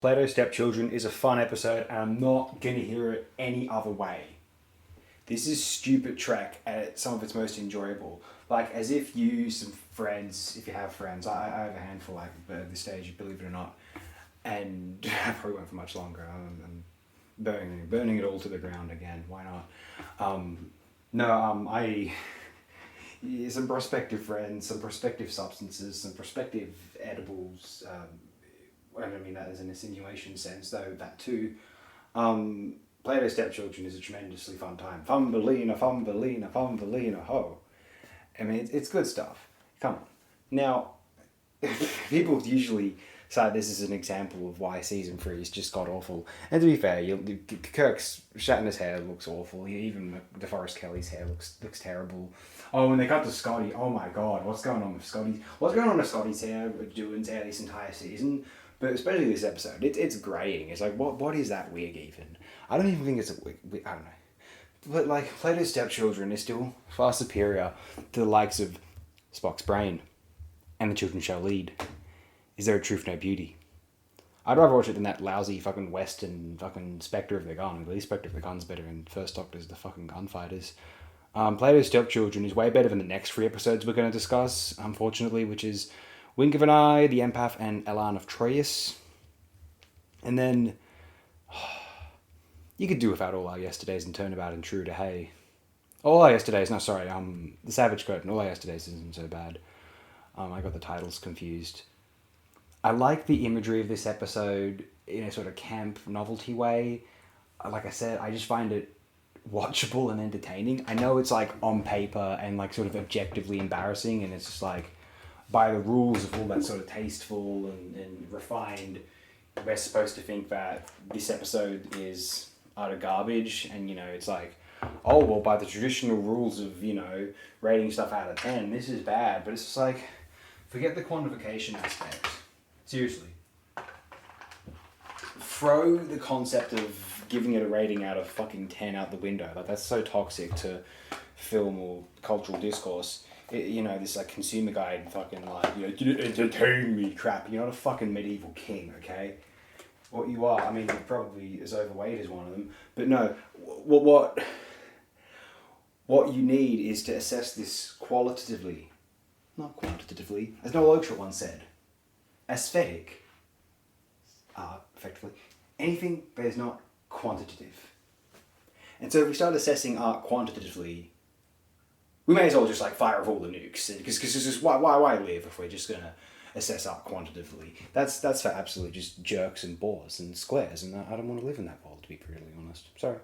Plato's Stepchildren is a fun episode, and I'm not going to hear it any other way. This is stupid Trek at some of its most enjoyable. Like, as if you, some friends, if you have friends, I have a handful like at this stage, believe it or not, and I probably won't for much longer. I'm burning it all to the ground again. Why not? I some prospective friends, some prospective substances, some prospective edibles. I don't mean that as an insinuation sense, though that too. Plato's Stepchildren is a tremendously fun time. Thumbelina, thumbelina, thumbelina, ho. I mean, it's good stuff. Come on. Now, people usually cite this as an example of why season 3 is just god awful. And to be fair, Kirk's Shatner's hair looks awful. Even DeForest Kelly's hair looks terrible. Oh, and they got to Scotty. Oh my god, what's going on with Scotty? What's going on with Scotty's hair, with Doohan's hair this entire season? But especially this episode, it's graying. It's like, what is that wig even? I don't even think it's a wig. I don't know. But like, Plato's Stepchildren is still far superior to the likes of Spock's Brain and The Children Shall Lead. Is There a Truth, No Beauty? I'd rather watch it than that lousy fucking Western fucking Spectre of the Gun. At least Spectre of the Gun's better, and First Doctor's the fucking gunfighters. Plato's Stepchildren is way better than the next 3 episodes we're going to discuss, unfortunately, which is Wink of an Eye, The Empath, and Elan of Troyes. And then you could do without All Our Yesterdays and Turnabout and True to Hay. All Our Yesterdays, no, sorry, The Savage Curtain. All Our Yesterdays isn't so bad. I got the titles confused. I like the imagery of this episode in a sort of camp novelty way. Like I said, I just find it watchable and entertaining. I know it's like on paper and like sort of objectively embarrassing, and it's just like by the rules of all that sort of tasteful and refined, we're supposed to think that this episode is utter garbage, and it's like, oh well, by the traditional rules of rating stuff out of 10, this is bad. But it's just like, forget the quantification aspect. Seriously. Throw the concept of giving it a rating out of fucking 10 out the window. Like, that's so toxic to film or cultural discourse. This like consumer guide fucking like, entertain me crap. You're not a fucking medieval king, okay? What you are, I mean, you're probably as overweight as one of them. But no, what you need is to assess this qualitatively, not quantitatively, as Noel Oakeshott once said. Aesthetic art, effectively, anything that is not quantitative. And so if we start assessing art quantitatively, we may as well just like fire off all the nukes, because why live if we're just gonna assess art quantitatively? That's for absolute just jerks and bores and squares, and I don't want to live in that world, to be brutally honest. Sorry.